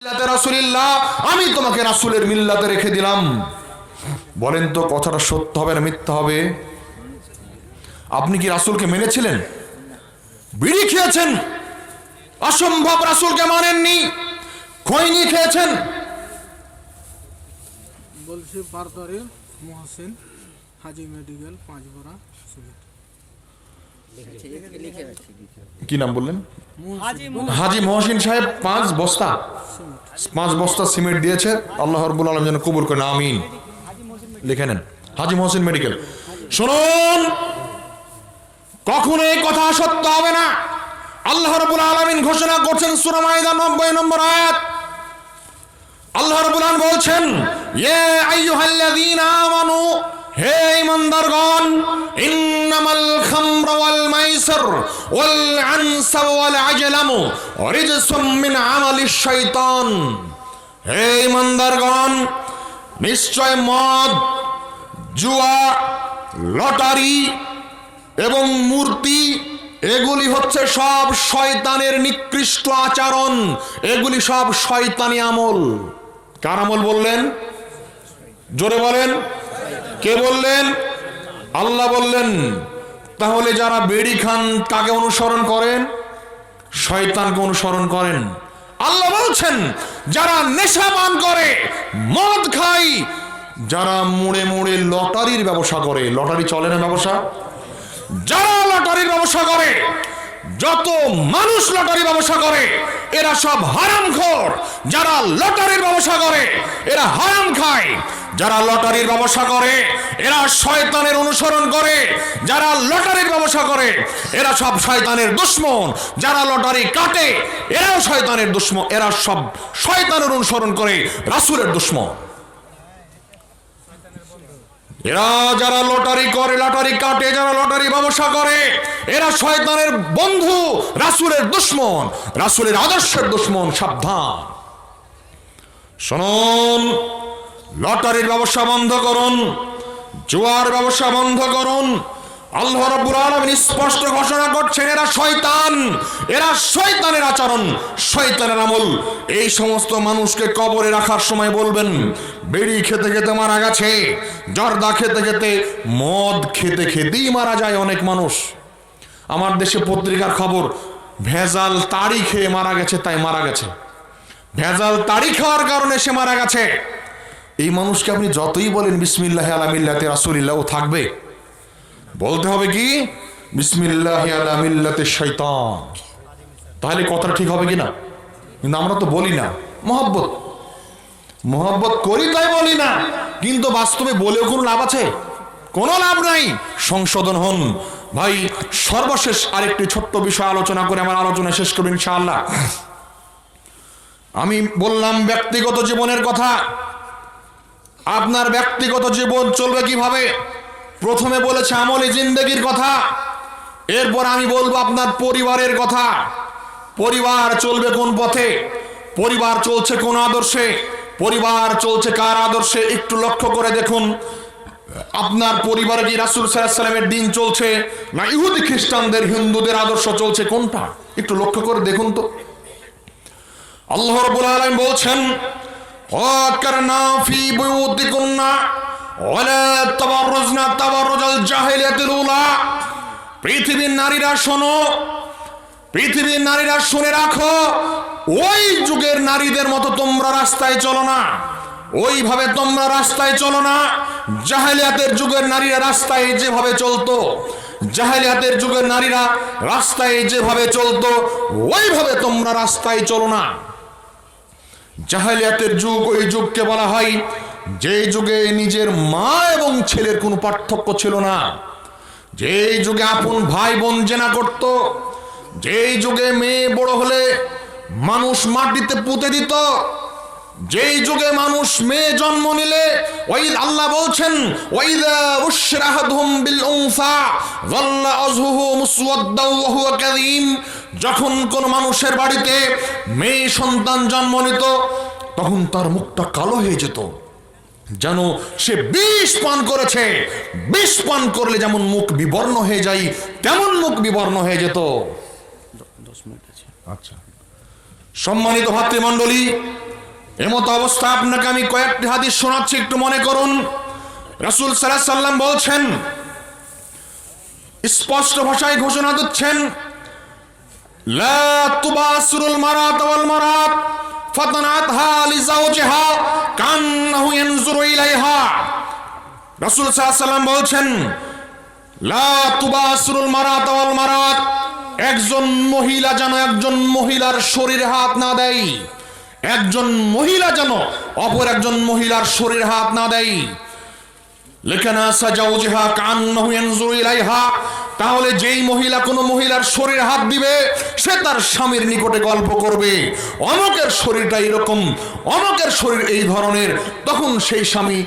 রাসূলুল্লাহ, আমি তোমাকে রাসূলের মিল্লাতে রেখে দিলাম। বলেন তো কথাটা সত্য হবে না মিথ্যা হবে? আপনি কি রাসূলকে মেনেছিলেন? বিড়ি খেয়েছেন, অসম্ভব রাসূলকে মানেননি, খৈনি খেয়েছেন। বলছি বারদারের মহসিন হাজি মেডিকেল 5 বড়া সিলেট। কি নাম বললেন? হাজি মহসিন সাহেব 5 বস্তা সিমেন্ট দিয়েছে। আল্লাহ রাব্বুল আলামিন যেন কবুল করেন, আমিন। লিখে নেন, হাজি মহসিন মেডিকেল। শুনুন, কখনো এই কথা সত্য হবে না। আল্লাহ রাব্বুল আলামিন ঘোষণা করছেন সূরা মাইদা 90 নম্বর আয়াত। আল্লাহ রাব্বুল আলামিন বলছেন, ইয়া আইয়ুহাল্লাযীনা আমানু, হে ঈমানদারগণ, ইন্নামাল খামরু ওয়াল মাইসির ওয়াল আনসাব ওয়াল আজলামু রিজসুম মিন আমালিশ শাইতান। হে ঈমানদারগণ, নিশ্চয় মদ, জুয়া, লটারি এবং মূর্তি এগুলি হচ্ছে সব শয়তানের নিকৃষ্ট আচরণ, এগুলি সব শয়তানি আমল। কার আমল বললেন? জোরে বলেন, কে বললেন? আল্লাহ বললেন। তাহলে যারা বিড়ি খান কাকে অনুসরণ করেন? শয়তানকে অনুসরণ করেন। আল্লাহ বলছেন, যারা নেশা পান করে, মদ খায়, যারা মুড়ে মুড়ে লটারির ব্যবসা করে, লটারি চলে না ব্যবসা, যারা লটারির ব্যবসা করে, যত মানুষ লটারি ব্যবসা করে এরা সব হারামখোর। যারা লটারির ব্যবসা করে এরা হারাম খায়। যারা লটারির ব্যবসা করে এরা শয়তানের অনুসরণ করে। যারা লটারির ব্যবসা করে এরা সব শয়তানের দুশমন। যারা লটারি কাটে এরাও শয়তানের দুশমন। এরা সব শয়তানের অনুসরণ করে, রাসূলের দুশমন। এরা যারা লটারি করে, লটারি কাটে, যারা লটারি ব্যবসা করে এরা শয়তানের বন্ধু, রাসূলের দুশমন, রাসূলের আদর্শের দুশমন। সাবধান। শুনুন, লটারির ব্যবসা বন্ধ করুন, জুয়ার ব্যবসা বন্ধ করুন। আল্লাহ রাব্বুল আলামিন স্পষ্ট ঘোষণা করছেন, এরা শয়তান, এরা শয়তানের আচরণ, শয়তানের আমল। এই সমস্ত মানুষকে কবরে রাখার সময় বলবেন, বিড়ি খেতে খেতে মারা গেছে, জর্দা খেতে খেতে, মদ খেতে খেতেই মারা যায় অনেক মানুষ। আমার দেশে পত্রিকার খবর, ভেজাল তাড়ি খেয়ে মারা গেছে, তাই মারা গেছে, ভেজাল তাড়ি খাওয়ার কারণে সে মারা গেছে। এই মানুষকে আপনি যতই বলেন বিসমিল্লাহি আলা মিল্লাতি রাসূলিল্লাহ, ও থাকবে? বলতে হবে কি? বিসমিল্লাহি আলা মিল্লাতি শাইতান। তাহলে কথাটা ঠিক হবে কিনা? কিন্তু আমরা তো বলি না, মহব্বত করি তাই বলি না, কিন্তু বাস্তবে বলেও কোনো লাভ আছে? কোনো লাভ নাই। সংশোধন হন ভাই। সর্বশেষ আরেকটি ছোট্ট বিষয় আলোচনা করে আমার আলোচনা শেষ করব ইনশাআল্লাহ। আমি বললাম ব্যক্তিগত জীবনের কথা। আপনার ব্যক্তিগত জীবন চলবে কিভাবে? প্রথমে বলেছে আমলি জিন্দেগির কথা, এরপর আমি বলবো আপনার পরিবারের কথা। পরিবার চলবে কোন পথে? পরিবার চলছে কোন আদর্শে? পরিবার চলছে কার আদর্শে? একটু লক্ষ্য করে দেখুন, আপনার পরিবারে কি রাসূল সাল্লাল্লাহু আলাইহি ওয়াসাল্লামের দিন চলছে, না ইহুদি খ্রিস্টানদের, হিন্দুদের আদর্শ চলছে? কোনটা একটু লক্ষ্য করে দেখুন তো। আল্লাহ রাব্বুল আলামিন বলছেন, ওয়াকারনা ফি বুয়ুতিকুন্না ওয়ালা তাবাররুজনা তাবাররুজাল জাহিলিয়াতিল উলা। পৃথিবীর নারীরা শোনো, পৃথিবীর নারীরা শুনে রাখো, ওই যুগের নারীদের মতো তোমরা রাস্তায় চলো না, ওইভাবে তোমরা রাস্তায় চলো না। জাহেলিয়াতের যুগের নারীরা রাস্তায় যেভাবে চলতো, জাহেলিয়াতের যুগের নারীরা রাস্তায় যেভাবে চলতো, ওইভাবে তোমরা রাস্তায় চলো না। জাহেলিয়াতের যুগ ওই যুগকে বলা হয় যে যুগে নিজের মা এবং ছেলের কোনো পার্থক্য ছিল না, যেই যুগে আপন ভাই বোন জেনা করত, যেই যুগে মেয়ে বড় হলে মানুষ মাটিতে পুঁতে দিত, যেই যুগে মানুষ মেয়ে জন্ম নিলে ওই আল্লাহ বলছেন, ওয়াইদা উশরা আহাদুহুম বিল উনসা যাল্লা ওয়াজহুহু মুসওয়াদ্দাও ওয়া হুয়া কাযীম। যখন কোন মানুষের বাড়িতে মেয়ে সন্তান জন্ম নিত তখন তার মুখটা কালো হয়ে যেত, যেন সে বিষ পান করেছে। বিষ পান করলে যেমন মুখ বিবর্ণ হয়ে যায়, তেমন মুখ বিবর্ণ হয়ে যেত। 10 মিনিট আছে। আচ্ছা, সম্মানিত ভাতৃমণ্ডলী, এমত অবস্থা আপনাকে আমি কয়েকটি হাদিস শোনাচ্ছি, একটু মনে করুন। রাসূল সাল্লাল্লাহু আলাইহি সাল্লাম বলছেন, স্পষ্ট ভাষায় ঘোষণা দিচ্ছেন, লা তুবাসিরুল মারাত ওয়াল মারাত ফাতানাতহা লিজাওজিহা কান্নাহু ইয়ানজুরু ইলাইহা। রাসূল সাল্লাল্লাহু আলাইহি সাল্লাম বলছেন, লা তুবাসিরুল মারাত ওয়াল মারাত, একজন মহিলা যেন একজন মহিলার শরীরে হাত না দেয়, একজন মহিলা যেন অপর একজন মহিলার শরীরে হাত না দেয়। লেখানা সাজাউজিহা কান্নাহু ইয়ানজুরু ইলাইহা, তাহলে যেই মহিলা কোনো মহিলার শরীরে হাত দিবে সে তার স্বামীর নিকটে গল্প করবে, অমুকের শরীরটা এরকম, অমুকের শরীর এই ধরনের। তখন সেই স্বামী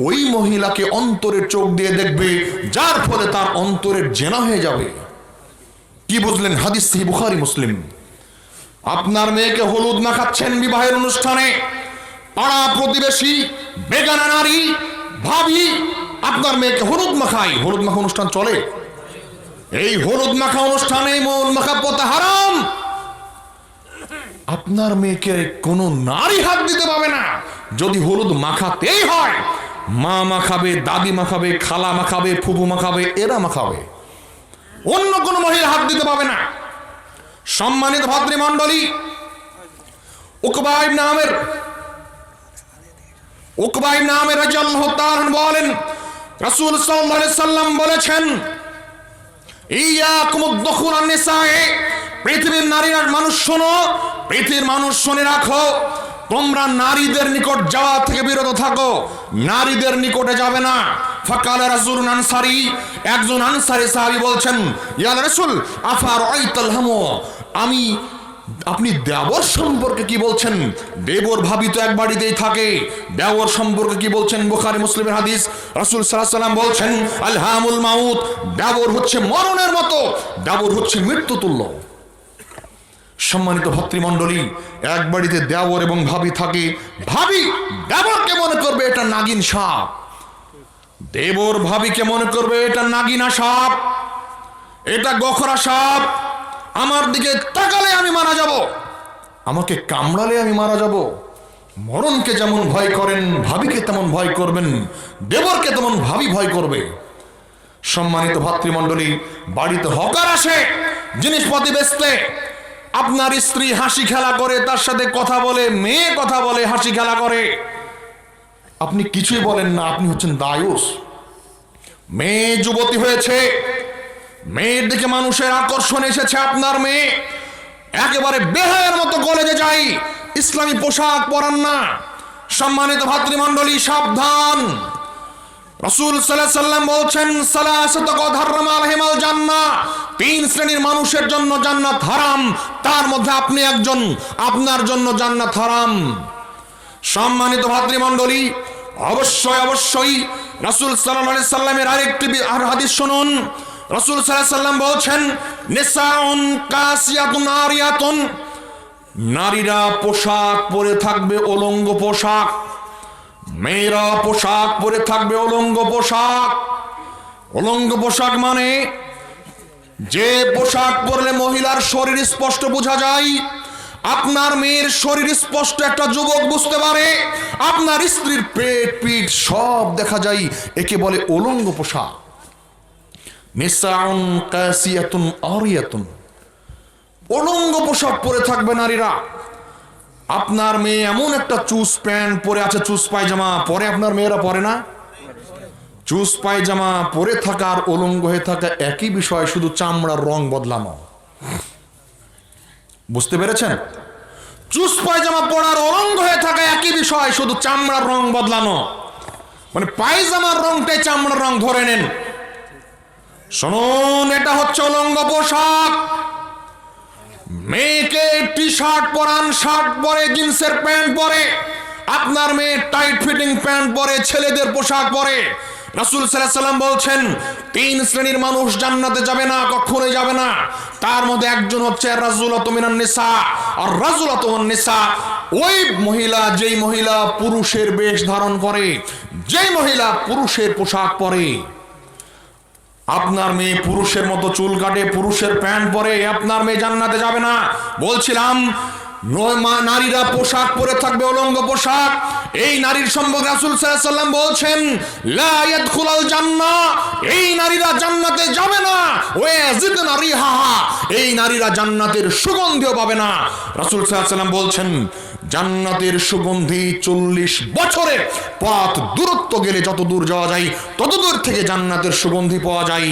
ওই মহিলাকে অন্তরের চোখ দিয়ে দেখবে, যার ফলে তার অন্তরের জেনা হয়ে যাবে। কি বুঝলেন? হাদিস সহিহ বুখারী মুসলিম। আপনার মেয়েকে হলুদ মাখাচ্ছেন বিবাহের অনুষ্ঠানে, পাড়া প্রতিবেশী, বেগানা নারী, ভাবি আপনার মেয়েকে হলুদ মাখায়। হলুদ মাখা অনুষ্ঠান চলে, এই হলুদ মাখা অনুষ্ঠানে মন মাখা পথে হারাম। আপনার মেয়েকে কোনো নারী হাত দিতে পারবে না। যদি হলুদ মাখাতেই হয়, মা মাখাবে, দাদি মাখাবে, খালা মাখাবে, ফুফু মাখাবে, এরা মাখাবে, অন্য কোনো মহিলা হাত দিতে পারবে না। সম্মানিত ভাতৃমণ্ডলী, উকবা ইবনে আমির রাদিয়াল্লাহু তাআলা বলেন, রাসূল সাল্লাল্লাহু আলাইহি সাল্লাম বলেছেন, ইয়াকুমুদ দুখুলান নিসায়ে, পৃথিবীর নারীরা মানুষ শোনো, পৃথিবীর মানুষ শুনে রাখো, তোমরা নারীদের নিকট যাওয়া থেকে বিরত থাকো, নারীদের নিকটে যাবে না। ফাকালা রাজুলুন আনসারী, একজন আনসারী সাহাবী বলছেন, ইয়া রাসূল আফারাইতাল হামু, আপনি দেবর সম্পর্কে কি বলছেন? দেবর ভাবি তো এক বাড়িতেই থাকে, দেবর সম্পর্কে কি বলছেন? বুখারী মুসলিমের হাদিস। রাসূল সাল্লাল্লাহু আলাইহি সাল্লাম বলছেন, আল হামুল মাউত, দেবর হচ্ছে মরণের মতো, দেবর হচ্ছে মৃত্যুতুল্য। সম্মানিত ভাতৃমণ্ডলী, এক বাড়িতে দেবর এবং ভাবি থাকে, ভাবি দেবরকে মনে করবে এটা নাগিন সাপ, দেবর ভাবিকে মনে করবে এটা নাগিনা সাপ, এটা গোখরা সাপ, আমার দিকে তাকালে আমি মারা যাব, আমাকে কামড়ালে আমি মারা যাব। মরণকে যেমন ভয় করেন ভাবিকে তেমন ভয় করবেন, দেবরকে তেমন ভাবি ভয় করবে। সম্মানিত ভাতৃমণ্ডলী, বাড়িতে হকার আসে জিনিসপাতি বেচতে, আপনার স্ত্রী হাসি খেলা করে, তার সাথে কথা বলে, মেয়ে কথা বলে, হাসি খেলা করে, আপনি কিছুই বলেন না, আপনি হচ্ছেন দায়ুস। মেয়ে যুবতী হয়েছে, মেয়ের দিকে মানুষের আকর্ষণ এসেছে, আপনার মেয়ে একেবারে বেহায়ের মতো কলেজে যাই, ইসলামী পোশাক পরান না। সম্মানিত ভাতৃমণ্ডলী, সাবধান। রাসূল সাল্লাল্লাহু আলাইহি সাল্লাম বলছেন, সালাসাতু কদ হারামা আলাইহিমাল জান্নাহ, তিন শ্রেণীর মানুষের জন্য জান্নাত হারাম, তার মধ্যে আপনি একজন, আপনার জন্য জান্নাত হারাম। সম্মানিত ভাতৃমণ্ডলী, অবশ্যই রাসূল সাল্লাল্লাহু আলাইহি সাল্লামের আরেকটি হাদিস শুনুন। রাসূল সাল্লাল্লাহু আলাইহি সাল্লাম বলছেন, নিসাউন কাসিয়াতুন আরিয়াতুন, নারীরা পোশাক পরে থাকবে উলঙ্গ পোশাক, মেয়েরা পোশাক পরে থাকবে উলঙ্গ পোশাক। উলঙ্গ পোশাক মানে যে পোশাক পরলে মহিলার শরীর স্পষ্ট বোঝা যায়। আপনার মেয়ের শরীর স্পষ্ট একটা যুবক বুঝতে পারে, আপনার স্ত্রীর পেট পিঠ সব দেখা যায়, একে বলে উলঙ্গ পোশাক। নিসাউন কাসিয়াতুন আরিয়াতুন, উলঙ্গ পোশাক পরে থাকবে নারীরা। আপনার মেয়ে এমন একটা চুস প্যান্ট পরে আছে, চুস পায়জামা পরে, আপনার মেয়েরা পরে না? চুস পায়জামা পরে থাকা আর উলঙ্গ হয়ে থাকা একই বিষয়, শুধু চামড়ার রং বদলানো। বুঝতে পেরেছেন? চুস পায়জামা পরার উলঙ্গ হয়ে থাকা একই বিষয়, শুধু চামড়ার রং বদলানো। মানে পায়জামার রংটাই চামড়ার রং ধরে নেন। শুনুন, এটা হচ্ছে উলঙ্গ পোশাক। মেয়েকে টি শার্ট পরান, শার্ট পরে, জিন্সের প্যান্ট পরে, আপনার মেয়ে টাইট ফিটিং প্যান্ট পরে, ছেলেদের পোশাক পরে। রাসূল সাল্লাল্লাহু আলাইহি সাল্লাম বলছেন, তিন শ্রেণীর মানুষ জান্নাতে যাবে না, কখনোই যাবে না। তার মধ্যে একজন হচ্ছে রাজুলাতু মিনান নিসা, আর রাজুলাতু মিনান নিসা, ওই মহিলা, যেই মহিলা পুরুষের বেশ ধারণ করে, যেই মহিলা পুরুষের পোশাক পরে। আপনার মেয়ে পুরুষের মতো চুল কাটে, পুরুষের প্যান্ট পরে, আপনার মেয়ে জান্নাতে যাবে না। বলছিলাম, নারীরা পোশাক পরে থাকবে, উলঙ্গ পোশাক। এই নারীর সম্পর্কে রাসূল সাল্লাল্লাহু আলাইহি ওয়াসাল্লাম বলছেন লা ইয়াদখুলুল জান্নাহ, এই নারীরা জান্নাতে যাবে না। ওয়াজিদনা রিহাহা, এই নারীরা জান্নাতের সুগন্ধিও পাবে না। রাসূল সাল্লাল্লাহু আলাইহি ওয়াসাল্লাম বলছেন জান্নাতের সুগন্ধি 40 বছরের পথ দূরত্ব গেলে যত দূর যাওয়া যায় তত দূর থেকে জান্নাতের সুগন্ধি পাওয়া যায়।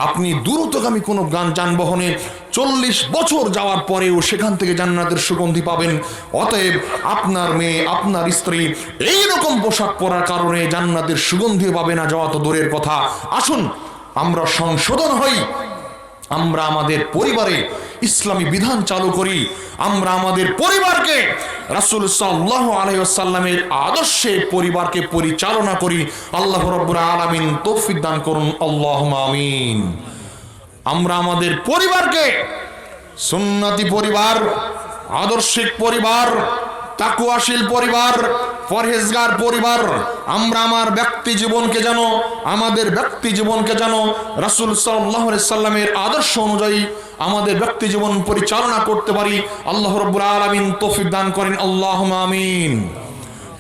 আপনি দ্রুতগামী কোনো যানবাহনে 40 বছর যাওয়ার পরেও সেখান থেকে জান্নাতের সুগন্ধি পাবেন। অতএব আপনার মেয়ে, আপনার স্ত্রী এইরকম পোশাক পরার কারণে জান্নাতের সুগন্ধি পাবে না, যাওয়া তো দূরের কথা। আসুন আমরা সংশোধন হই, আমরা আমাদের পরিবারে ইসলামী বিধান চালু করি, আমরা আমাদের পরিবারকে রাসূল সাল্লাল্লাহু আলাইহি ওয়াসাল্লামের আদর্শে পরিবারকে পরিচালনা করি। আল্লাহ রাব্বুল আলামিন তৌফিক দান করুন, আল্লাহুম্মা আমিন। আমরা আমাদের পরিবারকে সুন্নতি পরিবার, আদর্শিক পরিবার, তাকওয়াশীল পরিবার, পরহেজগার পরিবার, আমরা আমার ব্যক্তি জীবনকে যেন, আমাদের ব্যক্তি জীবনকে যেন রাসূল সাল্লাল্লাহু আলাইহি সাল্লামের আদর্শ অনুযায়ী আমাদের ব্যক্তি জীবন পরিচালনা করতে পারি। আল্লাহ রাব্বুল আলামিন তৌফিক দান করেন, আল্লাহুম্মা আমিন।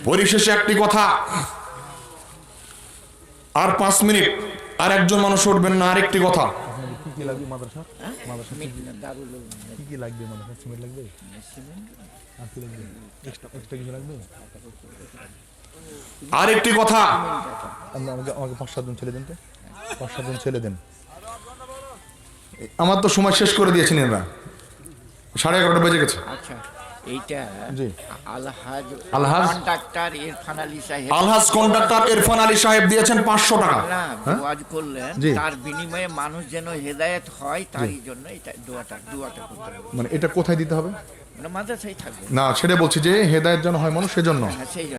পরিশেষে একটি কথা, আর 5 মিনিট, আর একজন মানুষ উঠবেন না। আরেকটি কথা, কি লাগবে মাদ্রাসা? মাদ্রাসা কি কি লাগবে? মাদ্রাসা সিমেন্ট লাগবে, আর কি লাগবে? এক্সট্রা কিছু লাগবে? আরেকটি কথা, আমাকে 5-7 জন ছেলে দেন তো, 5-7 জন ছেলে দেন। আমার তো সময় শেষ করে দিয়েছেন এরা, 11:30 বেজে গেছে। আচ্ছা, এইটা জি। আলহাজ কন্ট্রাক্টর ইরফান আলী সাহেব, আলহাজ কন্ট্রাক্টর ইরফান আলী সাহেব দিয়েছেন 500 টাকা। না ওয়াজ করলেন, জি। তার বিনিময়ে মানুষ যেন হেদায়েত হয় তারই জন্য এটা দোয়াটা করতে হবে। মানে এটা কোথায় দিতে হবে? মানে মাদ্রাসায় থাকবে না, সেটা বলছি যে হেদায়েত যেন হয় মানুষ, সেজন্য। হ্যাঁ, সেই জন্য।